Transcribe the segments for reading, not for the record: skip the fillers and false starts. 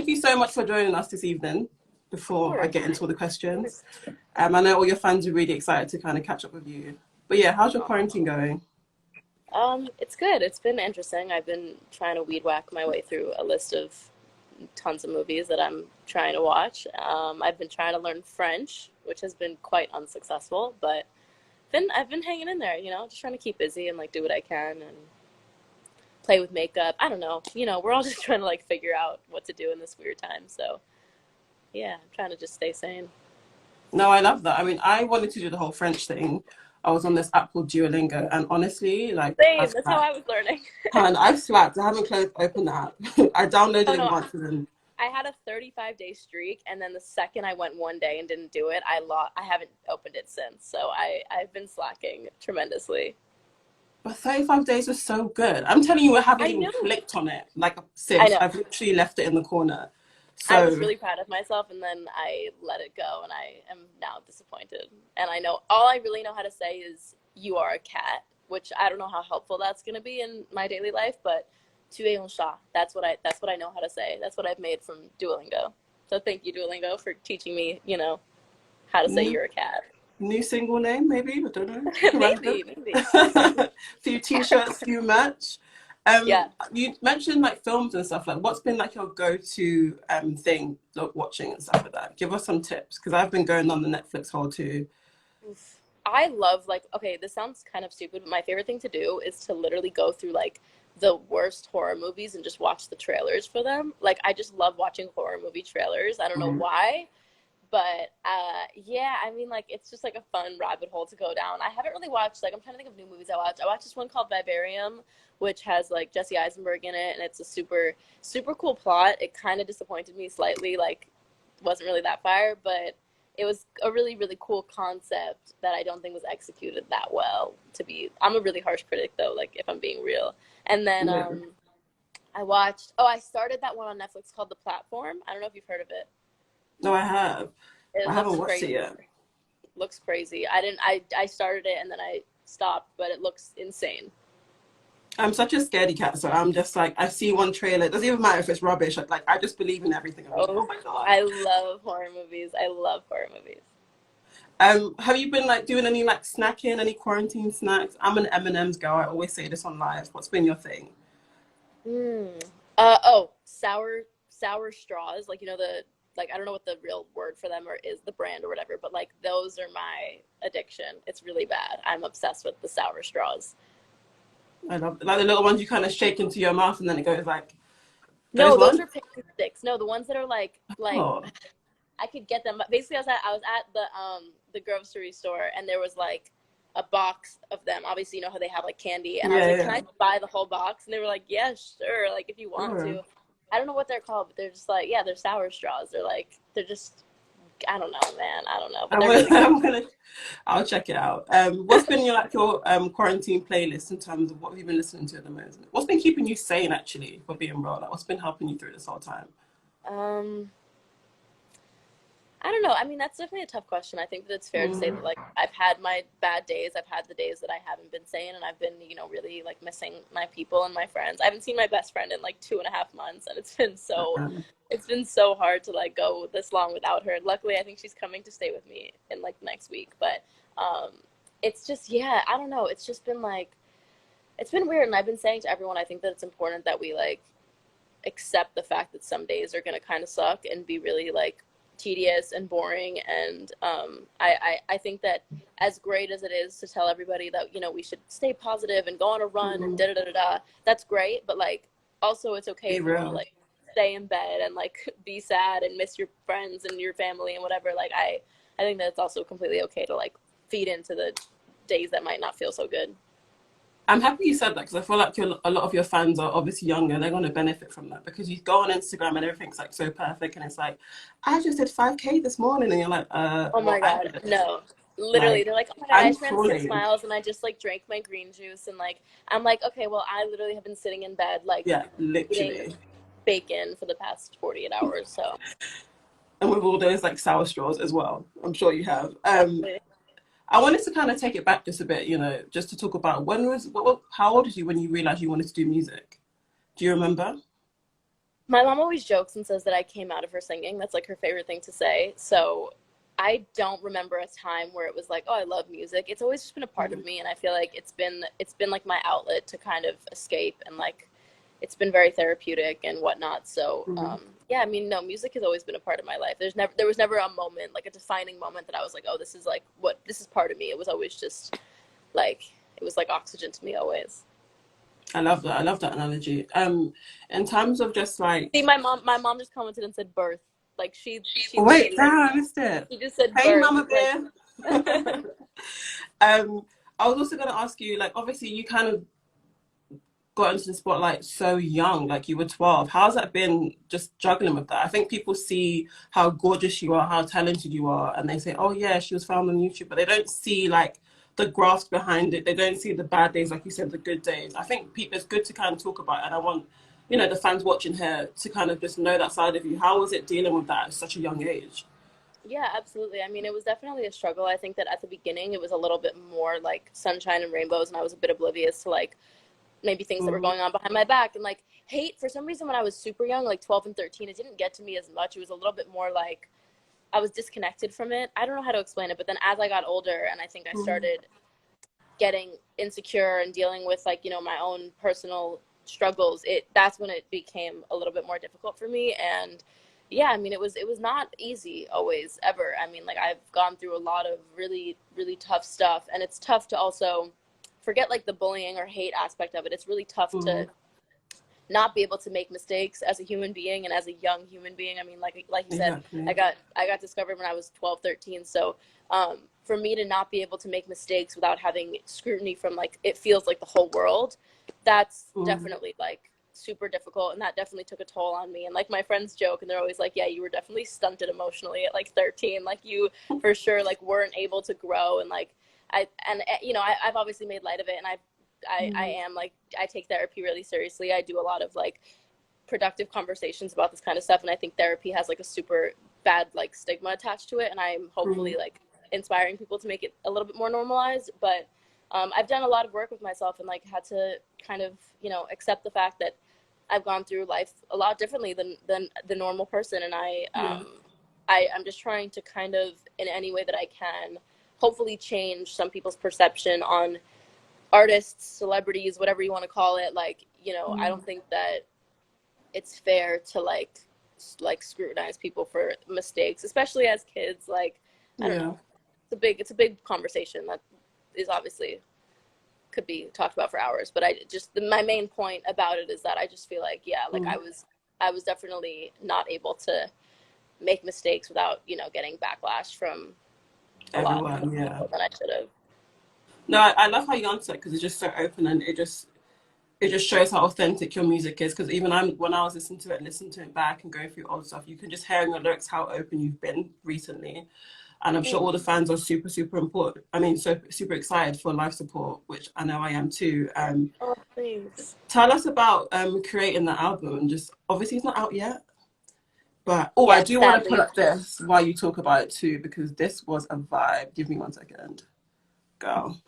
thank you so much for joining us this evening before I get into all the questions. I know all your fans are really excited to kind of catch up with you. But yeah, how's your quarantine going? It's good. It's been interesting. I've been trying to weed whack my way through a list of tons of movies that I'm trying to watch. I've been trying to learn French, which has been quite unsuccessful, but then I've been hanging in there, just trying to keep busy and like do what I can and play with makeup. I don't know. We're all just trying to like figure out what to do in this weird time. So yeah, I'm trying to just stay sane. No, I love that. I mean, I wanted to do the whole French thing. I was on this app called Duolingo, and honestly, like, Same. That's how I was learning. and I've slapped. I haven't closed open the app. I downloaded Oh it no, once and then. I had a 35-day streak, and then the second I went one day and didn't do it, I haven't opened it since. So I've been slacking tremendously. But 35 days was so good. I'm telling you, I haven't I even know. clicked on it. Like, I sis, know. I've literally left it in the corner. I was So, really proud of myself, and then I let it go, and I am now disappointed. And I know all I really know how to say is "you are a cat," which I don't know how helpful that's going to be in my daily life, but "tu es un chat." That's what I know how to say. That's what I've made from Duolingo. So thank you, Duolingo, for teaching me, how to say new, you're a cat. new single name, maybe? I don't know. Random. Maybe. Few t-shirts, few merch. Yeah. You mentioned like films and stuff. Like, what's been like your go-to thing, like watching and stuff like that? Give us some tips because I've been going on the Netflix hole too. Oof. I love like okay, this sounds kind of stupid, but my favorite thing to do is to literally go through like the worst horror movies and just watch the trailers for them. Like I just love watching horror movie trailers. I don't know Mhm. why, but yeah, I mean like it's just like a fun rabbit hole to go down. I haven't really watched like I'm trying to think of new movies I watched. I watched this one called Vivarium, which has like Jesse Eisenberg in it, and it's a super cool plot. It kind of disappointed me slightly, like wasn't really that fire, but it was a really cool concept that I don't think was executed that well. I'm a really harsh critic though, like if I'm being real. And then Yeah. I started that one on Netflix called The Platform. I don't know if you've heard of it. No, I have. I It haven't looks watched it crazy. yet. Looks crazy. I didn't. I started it and then I stopped, but it looks insane. I'm such a scaredy cat, so I'm just like, I see one trailer. It doesn't even matter if it's rubbish. Like I just believe in everything. I'm like, oh Oh, my god. I love horror movies. I love horror movies. Have you been like doing any like snacking, any quarantine snacks? I'm an M&M's girl. I always say this on live. What's been your thing? Mm. Sour straws. Like I don't know what the real word for them or is the brand or whatever, but like those are my addiction. It's really bad. I'm obsessed with the sour straws. I love like the little ones you kind of shake into your mouth and then it goes like those No, those ones. are pixie sticks. No, the ones that are like Oh, I could get them. Basically, I was at the grocery store and there was like a box of them. Obviously, you know how they have like candy, and I was yeah, like, "Can yeah. I buy the whole box?" And they were like, "Yeah, sure. Like if you want Sure. to." I don't know what they're called, but they're just like yeah, they're sour straws. They're just I don't know, man. I don't know, but I'm they're gonna, really good. I'll check it out. What's been your like your quarantine playlist in terms of what have you been listening to at the moment? What's been keeping you sane actually, for being real? Like, what's been helping you through this whole time? Um, I don't know. I mean, that's definitely a tough question. I think that it's fair to say that Mm, like I've had my bad days. I've had the days that I haven't been sane, and I've been really like missing my people and my friends. I haven't seen my best friend in like 2.5 months, and it's been so hard to like go this long without her. Luckily, I think she's coming to stay with me in like next week, but um, it's just yeah, I don't know. It's just been like it's been weird, and I've been saying to everyone, I think that it's important that we like accept the fact that some days are going to kind of suck and be really like tedious and boring and I think that as great as it is to tell everybody that we should stay positive and go on a run and mm, da da da da da, that's great, but like also it's okay be if you want to real. like stay in bed and like be sad and miss your friends and your family and whatever. Like I think that it's also completely okay to like feed into the days that might not feel so good. I'm happy you said that because I feel like a lot of your fans are obviously younger. They're going to benefit from that because you go on Instagram and everything's like so perfect, and it's like, I just did 5K this morning, and you're like, Oh well, my I God, did. no. Literally, Like, they're like, "Oh my God, I I'm just ran six crawling. miles and I just like drank my green juice." And like, I'm like, okay, well, I literally have been sitting in bed like Yeah, eating literally. bacon for the past 48 hours. So, And with all those like sour straws as well. I'm sure you have. exactly. I wanted to kind of take it back just a bit, just to talk about how old was you when you realized you wanted to do music? Do you remember? My mom always jokes and says that I came out of her singing. That's like her favorite thing to say. So I don't remember a time where it was like, oh, I love music. It's always just been a part of Mm-hmm. me, and I feel like it's been like my outlet to kind of escape, and like it's been very therapeutic and whatnot. So yeah, I mean, no, music has always been a part of my life. There was never a moment, like a defining moment, that I was like, oh, this is like what this is part of me. It was always just like it was like oxygen to me always. I love that. I love that analogy. In terms of just See, like, my mom just commented and said birth. Like she oh, wait, literally like damn, I missed it. she just said Hey, birth. Mama Like Bear. um, I was also going to ask you, like, obviously you kind of got into the spotlight so young, like you were 12. How's that been just juggling with that? I think people see how gorgeous you are, how talented you are, and they say, oh, yeah, she was found on YouTube, but they don't see like the graft behind it. They don't see the bad days, like you said, the good days. I think people, it's good to kind of talk about it, and I want, the fans watching here to kind of just know that side of you. How was it dealing with that at such a young age? yeah, absolutely. I mean, it was definitely a struggle. I think that at the beginning it was a little bit more like sunshine and rainbows, and I was a bit oblivious to like maybe things that were Mm-hmm. going on behind my back, and like hate for some reason when I was super young, like 12 and 13, it didn't get to me as much. It was a little bit more like I was disconnected from it. I don't know how to explain it, but then as I got older and I think I started getting insecure and dealing with like, my own personal struggles, that's when it became a little bit more difficult for me. And yeah, I mean, it was not easy always, ever. I mean, like I've gone through a lot of really, really tough stuff, and it's tough to also forget like the bullying or hate aspect of it. It's really tough Mm-hmm. to not be able to make mistakes as a human being and as a young human being. I mean, like you said, Exactly. I got discovered when I was 12, 13. So for me to not be able to make mistakes without having scrutiny from like it feels like the whole world, that's Mm-hmm. definitely like super difficult, and that definitely took a toll on me. And like my friends joke, and they're always like, yeah, you were definitely stunted emotionally at like 13. Like you for sure like weren't able to grow. And like I've obviously made light of it, and I Mm-hmm. am like I take therapy really seriously. I do a lot of like productive conversations about this kind of stuff, and I think therapy has like a super bad like stigma attached to it, and I'm hopefully like inspiring people to make it a little bit more normalized. But I've done a lot of work with myself, and like had to kind of accept the fact that I've gone through life a lot differently than the normal person, and Yeah. I'm just trying to kind of in any way that I can hopefully change some people's perception on artists, celebrities, whatever you want to call it. Like, I Mm-hmm. don't think that it's fair to like scrutinize people for mistakes, especially as kids. Like, I don't Yeah. know. It's a big conversation that is obviously could be talked about for hours, but my main point about it is that I just feel like, yeah, like Mm-hmm. I was definitely not able to make mistakes without, getting backlash from a lot more Everyone, yeah. people than I should have. No, I love how you answer it because it's just so open and it just shows how authentic your music is. Because even when I was listening to it back and going through old stuff, you can just hear in your lyrics how open you've been recently, and I'm sure Mm. all the fans are super super important. I mean, so super excited for live support, which I know I am too. Oh, thanks. Tell us about creating the album, and just obviously it's not out yet, but I Yes, do want to put sadly. up this while you talk about it too because this was a vibe. Give me 1 second, girl.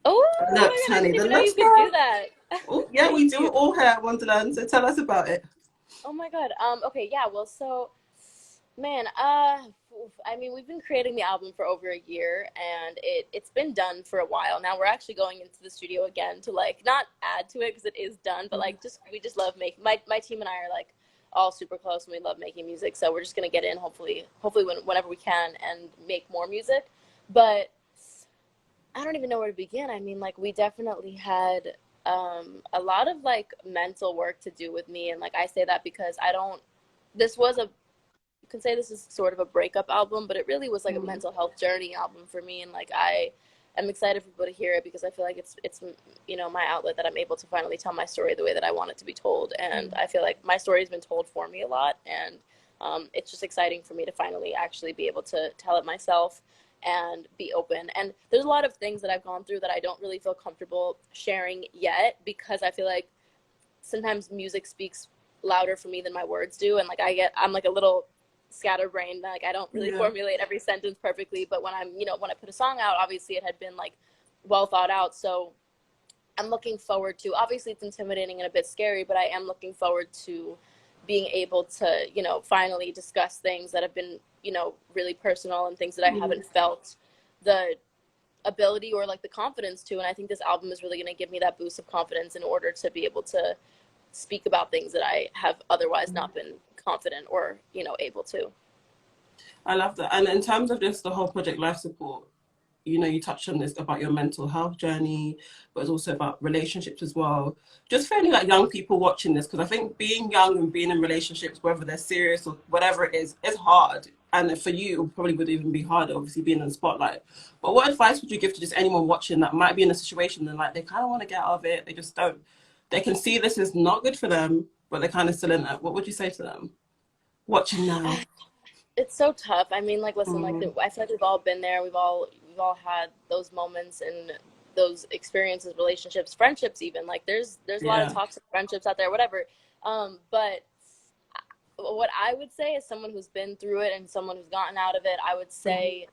Oh Looks, my god, I honey, didn't the even know looks, you could do girl. that. Oh, yeah, Thank we do you. it all here at Wonderland. So tell us about it. Oh my god. Okay, yeah, well, so man, I mean, we've been creating the album for over a year, and it's been done for a while. Now we're actually going into the studio again to like not add to it because it is done, but like just we just love making my team and I are like all super close, and we love making music. So we're just gonna get in hopefully whenever we can and make more music. But I don't even know where to begin. I mean, like we definitely had a lot of like mental work to do with me, and like I say that because I don't. This was a you can say this is sort of a breakup album, but it really was like a Mm, mental health journey album for me, and like I am excited for people to hear it because I feel like it's my outlet that I'm able to finally tell my story the way that I want it to be told, and I feel like my story has been told for me a lot, and it's just exciting for me to finally actually be able to tell it myself and be open. And there's a lot of things that I've gone through that I don't really feel comfortable sharing yet because I feel like sometimes music speaks louder for me than my words do, and like I'm like a little scatterbrained, like I don't really yeah. formulate every sentence perfectly, but when I put a song out, obviously it had been like well thought out. So I'm looking forward to, obviously it's intimidating and a bit scary, but I am looking forward to being able to, you know, finally discuss things that have been, you know, really personal and things that I Mm. haven't felt the ability or like the confidence to. And I think this album is really going to give me that boost of confidence in order to be able to speak about things that I have otherwise not been confident or, you know, able to. I love that. And in terms of just the whole Project Life Support, you know, you touched on this about your mental health journey, but it's also about relationships as well. Just for any like young people watching this, because I think being young and being in relationships, whether they're serious or whatever it is hard. And for you, it probably would even be harder, obviously being in the spotlight. But what advice would you give to just anyone watching that might be in a situation and like they kind of want to get out of it, they just don't. They can see this is not good for them, but they're kind of still in it. What would you say to them watching now? It's so tough. I mean, like, listen, like, Mm, I feel like we've all been there. We've all had those moments and those experiences, relationships, friendships, even. Like, there's a lot of yeah. toxic friendships out there, whatever. But what I would say as someone who's been through it and someone who's gotten out of it, I would Mm-hmm. say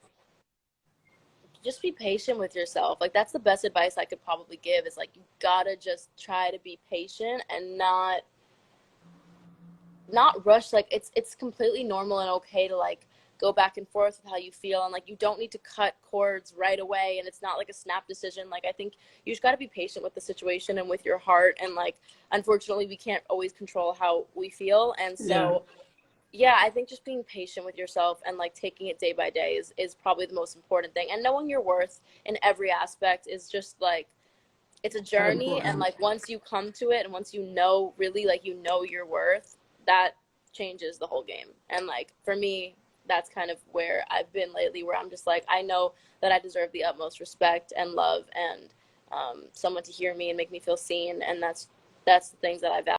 just be patient with yourself. Like, that's the best advice I could probably give. Is like, you gotta just try to be patient and not rush. Like, it's completely normal and okay to like go back and forth with how you feel, and like you don't need to cut cords right away, and it's not like a snap decision. Like, I think you just got to be patient with the situation and with your heart, and like unfortunately we can't always control how we feel. And Yeah. so yeah, I think just being patient with yourself and like taking it day by day is probably the most important thing, and knowing your worth in every aspect is just like it's a So journey. And important. like once you come to it and once you know, really, like, you know your worth, that changes the whole game. And like for me, that's kind of where I've been lately, where I'm just like, I know that I deserve the utmost respect and love, and someone to hear me and make me feel seen. And that's the things that I value.